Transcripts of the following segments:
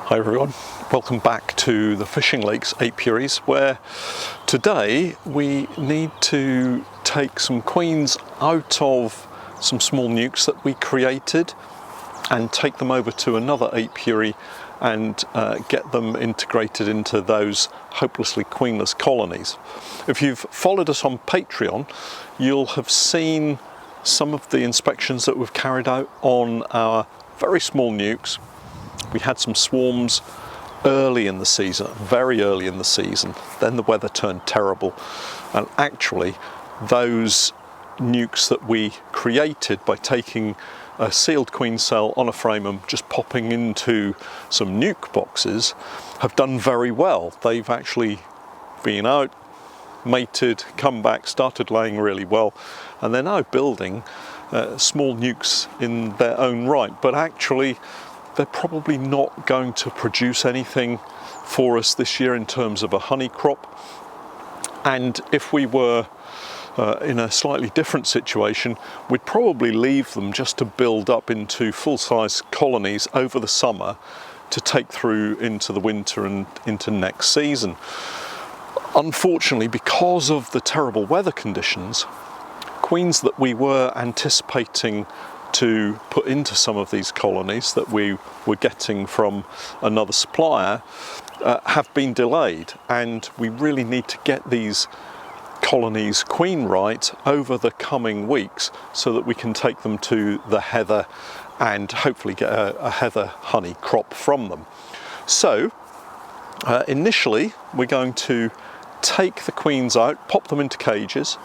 Hi everyone, welcome back to the Fishing Lakes apiaries, where today we need to take some queens out of some small nukes that we created and take them over to another apiary and get them integrated into those hopelessly queenless colonies. If you've followed us on Patreon, you'll have seen some of the inspections that we've carried out on our very small nukes. We had some swarms early in the season, very early in the season, then the weather turned terrible, and actually those nukes that we created by taking a sealed queen cell on a frame and just popping into some nuke boxes have done very well. They've actually been out, mated, come back, started laying really well, and they're now building small nukes in their own right, but actually they're probably not going to produce anything for us this year in terms of a honey crop. And if we were in a slightly different situation, we'd probably leave them just to build up into full-size colonies over the summer to take through into the winter and into next season. Unfortunately, because of the terrible weather conditions, queens that we were anticipating to put into some of these colonies that we were getting from another supplier have been delayed, and we really need to get these colonies queen right over the coming weeks so that we can take them to the heather and hopefully get a heather honey crop from them. So initially we're going to take the queens out, pop them into cages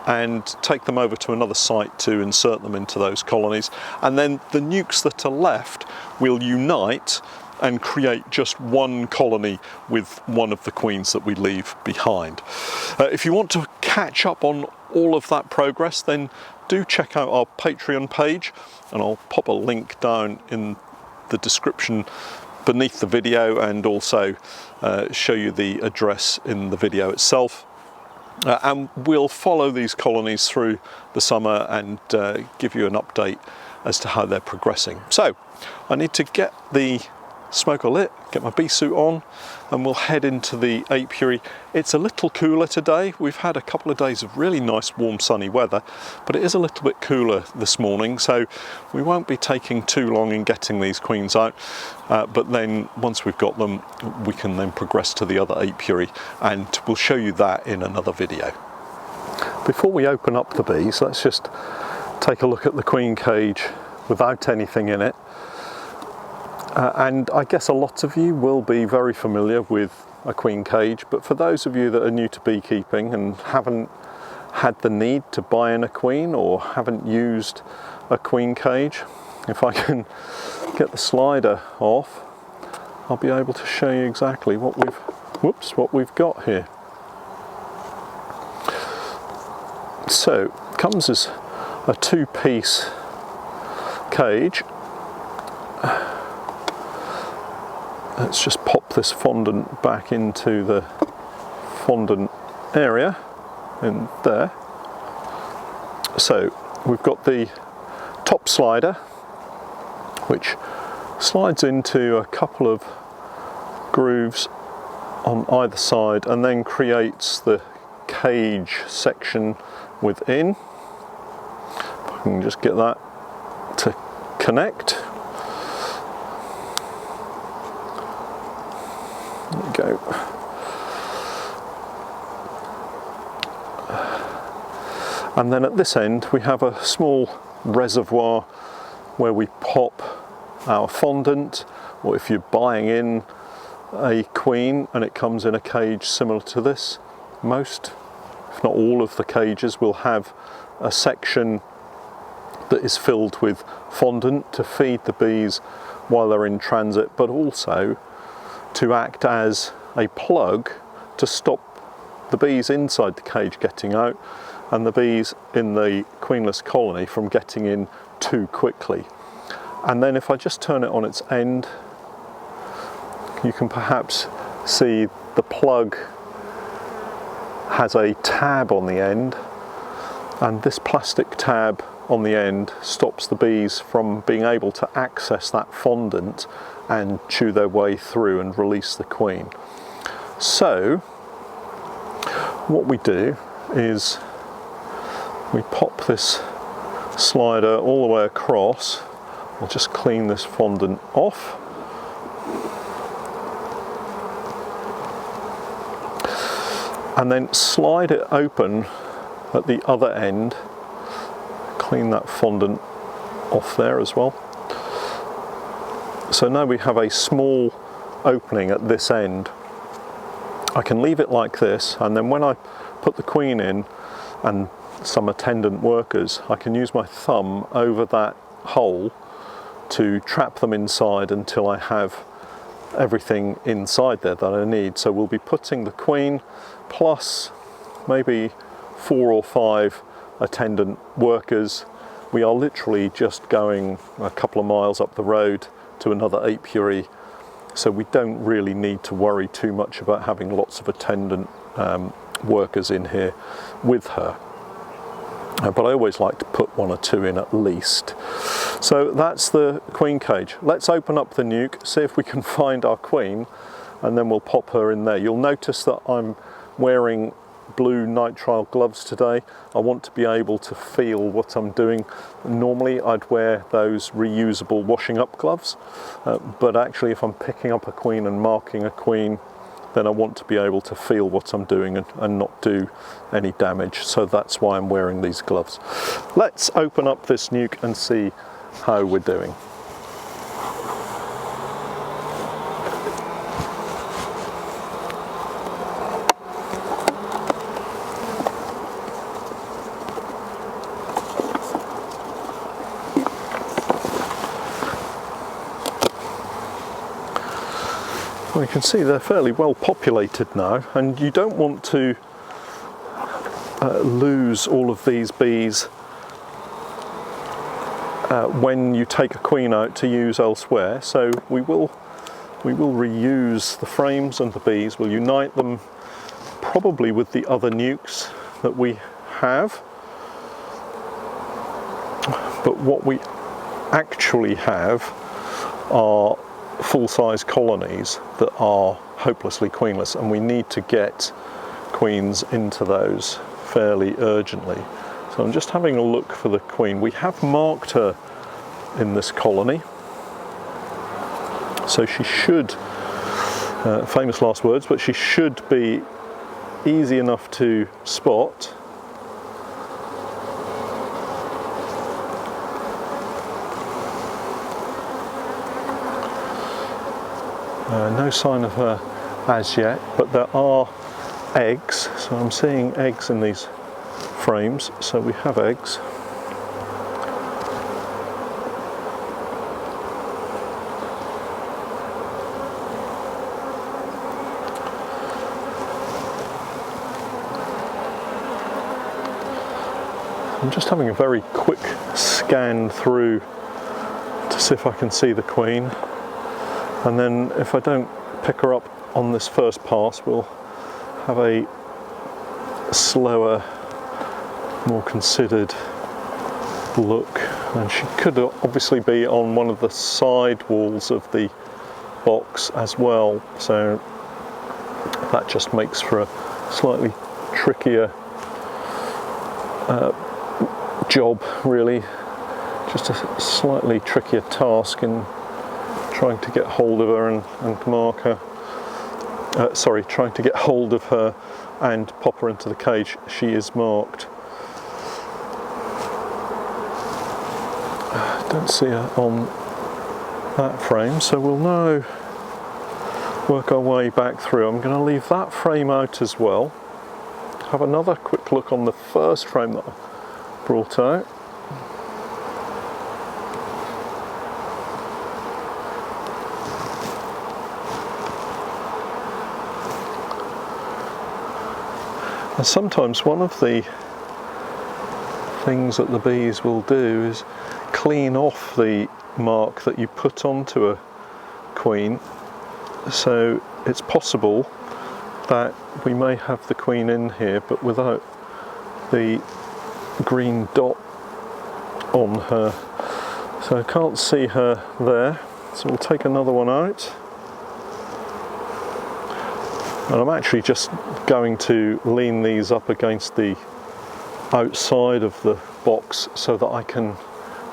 and take them over to another site to insert them into those colonies, and then the nukes that are left will unite and create just one colony with one of the queens that we leave behind. If you want to catch up on all of that progress, then do check out our Patreon page, and I'll pop a link down in the description beneath the video and also show you the address in the video itself. And we'll follow these colonies through the summer and give you an update as to how they're progressing. So I need to get the smoker lit, get my bee suit on, and we'll head into the apiary. It's a little cooler today. We've had a couple of days of really nice warm sunny weather, but it is a little bit cooler this morning, so we won't be taking too long in getting these queens out, but then once we've got them we can then progress to the other apiary, and we'll show you that in another video. Before we open up the bees, let's just take a look at the queen cage without anything in it. And I guess a lot of you will be very familiar with a queen cage, but for those of you that are new to beekeeping and haven't had the need to buy in a queen or haven't used a queen cage, if I can get the slider off, I'll be able to show you exactly what we've got here. So it comes as a two-piece cage. Let's just pop this fondant back into the fondant area in there. So we've got the top slider, which slides into a couple of grooves on either side and then creates the cage section within. If I can just get that to connect. There we go. And then at this end we have a small reservoir where we pop our fondant, or if you're buying in a queen and it comes in a cage similar to this, most, if not all of the cages will have a section that is filled with fondant to feed the bees while they're in transit, but also to act as a plug to stop the bees inside the cage getting out and the bees in the queenless colony from getting in too quickly. And then if I just turn it on its end, you can perhaps see the plug has a tab on the end, and this plastic tab on the end stops the bees from being able to access that fondant and chew their way through and release the queen. So what we do is we pop this slider all the way across. I'll just clean this fondant off. And then slide it open at the other end. Clean that fondant off there as well. So now we have a small opening at this end. I can leave it like this, and then when I put the queen in and some attendant workers, I can use my thumb over that hole to trap them inside until I have everything inside there that I need. So we'll be putting the queen plus maybe 4 or 5 attendant workers. We are literally just going a couple of miles up the road to another apiary, so we don't really need to worry too much about having lots of attendant workers in here with her. But I always like to put 1 or 2 in at least. So that's the queen cage. Let's open up the nuke, see if we can find our queen, and then we'll pop her in there. You'll notice that I'm wearing blue nitrile gloves today. I want to be able to feel what I'm doing. Normally I'd wear those reusable washing up gloves, but actually if I'm picking up a queen and marking a queen, then I want to be able to feel what I'm doing and not do any damage. So that's why I'm wearing these gloves. Let's open up this nuke and see how we're doing. Well, you can see they're fairly well populated now, and you don't want to lose all of these bees when you take a queen out to use elsewhere. So we will reuse the frames and the bees. We'll unite them probably with the other nukes that we have. But what we actually have are full-size colonies that are hopelessly queenless, and we need to get queens into those fairly urgently. So I'm just having a look for the queen. We have marked her in this colony, so she should, famous last words, but she should be easy enough to spot. No sign of her as yet, but there are eggs, so I'm seeing eggs in these frames, so we have eggs. I'm just having a very quick scan through to see if I can see the queen. And then if I don't pick her up on this first pass, we'll have a slower, more considered look. And she could obviously be on one of the side walls of the box as well. So that just makes for a slightly trickier job, really. Just a slightly trickier task in trying to get hold of her and mark her. Trying to get hold of her and pop her into the cage. She is marked. Don't see her on that frame, so we'll now work our way back through. I'm going to leave that frame out as well. Have another quick look on the first frame that I brought out. And sometimes one of the things that the bees will do is clean off the mark that you put onto a queen. So it's possible that we may have the queen in here, but without the green dot on her. So I can't see her there. So we'll take another one out. And I'm actually just going to lean these up against the outside of the box so that I can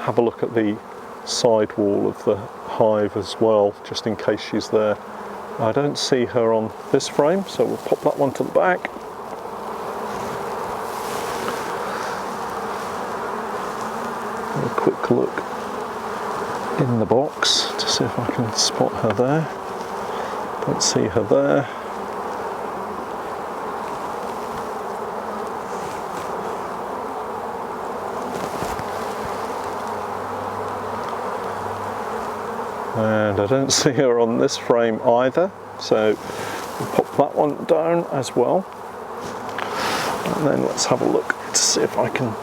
have a look at the side wall of the hive as well, just in case she's there. I don't see her on this frame, so we'll pop that one to the back. A quick look in the box to see if I can spot her there. Don't see her there. And I don't see her on this frame either, so we'll pop that one down as well. And then let's have a look to see if I can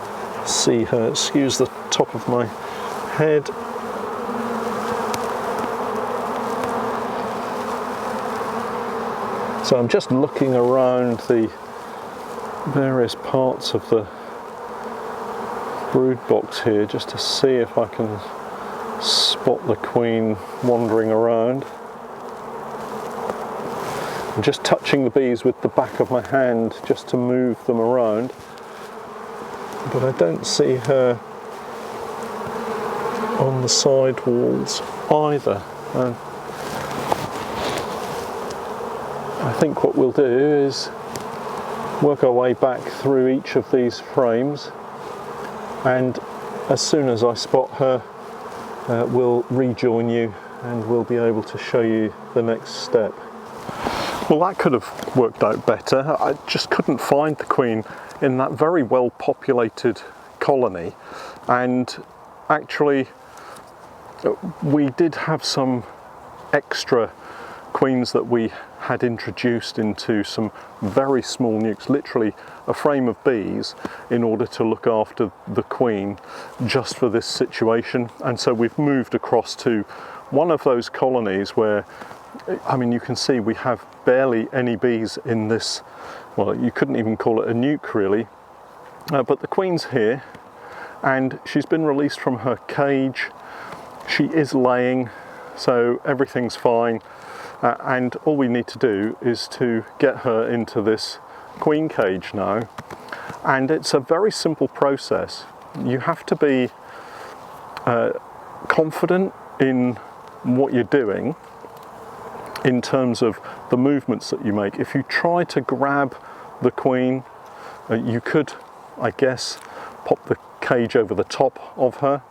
see her. Excuse the top of my head. So I'm just looking around the various parts of the brood box here just to see if I can spot the queen wandering around. I'm just touching the bees with the back of my hand just to move them around, but I don't see her on the side walls either. I think what we'll do is work our way back through each of these frames, and as soon as I spot her, we'll rejoin you and we'll be able to show you the next step. Well, that could have worked out better. I just couldn't find the queen in that very well populated colony, and actually we did have some extra queens that we had introduced into some very small nukes, literally a frame of bees, in order to look after the queen just for this situation. And so we've moved across to one of those colonies where, I mean, you can see we have barely any bees in this, well, you couldn't even call it a nuke really, but the queen's here and she's been released from her cage. She is laying, so everything's fine. And all we need to do is to get her into this queen cage now. And it's a very simple process. You have to be confident in what you're doing in terms of the movements that you make. If you try to grab the queen, you could, I guess, pop the cage over the top of her.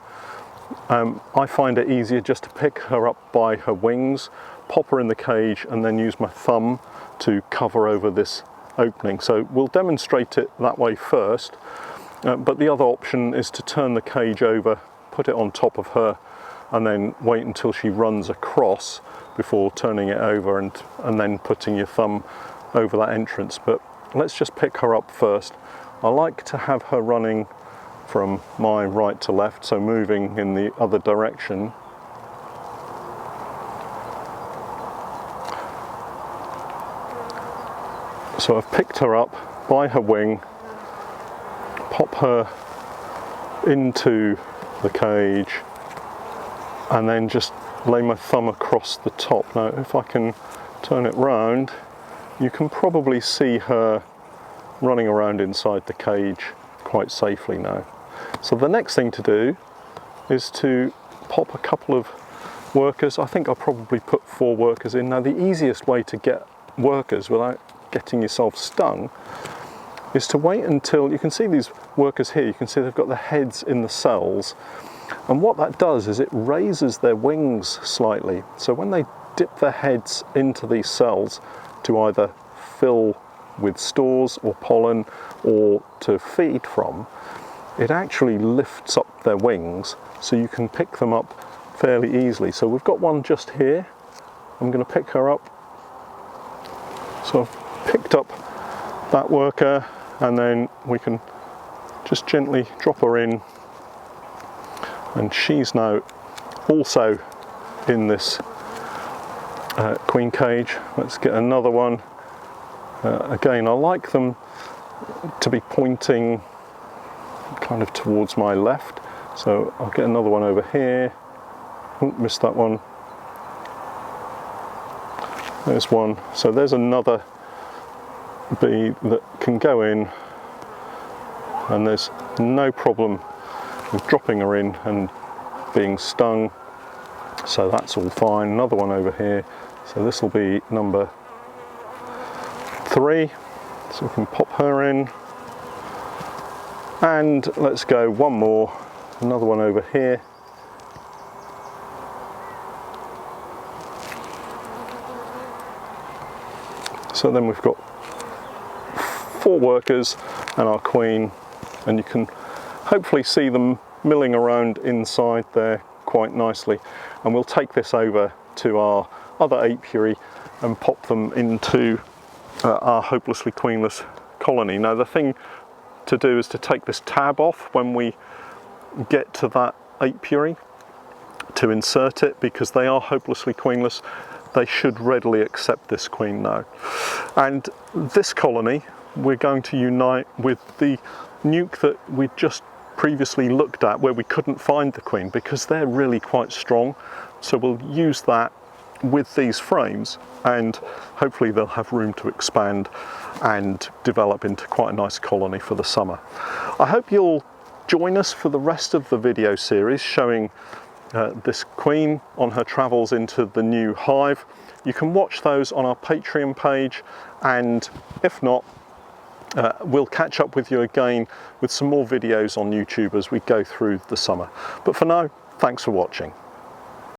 I find it easier just to pick her up by her wings, pop her in the cage, and then use my thumb to cover over this opening. So we'll demonstrate it that way first, but the other option is to turn the cage over, put it on top of her, and then wait until she runs across before turning it over and then putting your thumb over that entrance. But let's just pick her up first. I like to have her running from my right to left, so moving in the other direction. So I've picked her up by her wing, pop her into the cage, and then just lay my thumb across the top. Now if I can turn it round, you can probably see her running around inside the cage quite safely now. So the next thing to do is to pop a couple of workers. I think I'll probably put 4 workers in. Now the easiest way to get workers without getting yourself stung is to wait until, you can see these workers here, you can see they've got the heads in the cells, and what that does is it raises their wings slightly, so when they dip their heads into these cells to either fill with stores or pollen or to feed from, it actually lifts up their wings so you can pick them up fairly easily. So we've got one just here. I'm going to pick her up. So I've picked up that worker, and then we can just gently drop her in, and she's now also in this queen cage. Let's get another one. Again, I like them to be pointing kind of towards my left, So I'll get another one over here. Oh, missed that one. There's one. So there's another bee that can go in, and there's no problem with dropping her in and being stung. So that's all fine. Another one over here. So this will be number 3. So we can pop her in. And let's go one more. Another one over here. So then we've got 4 workers and our queen, and you can hopefully see them milling around inside there quite nicely. And we'll take this over to our other apiary and pop them into our hopelessly queenless colony. Now the thing to do is to take this tab off when we get to that apiary to insert it, because they are hopelessly queenless. They should readily accept this queen now. And this colony we're going to unite with the nuke that we just previously looked at, where we couldn't find the queen, because they're really quite strong. So we'll use that with these frames, and hopefully they'll have room to expand and develop into quite a nice colony for the summer. I hope you'll join us for the rest of the video series showing this queen on her travels into the new hive. You can watch those on our Patreon page, and if not, we'll catch up with you again with some more videos on YouTube as we go through the summer. But for now, thanks for watching.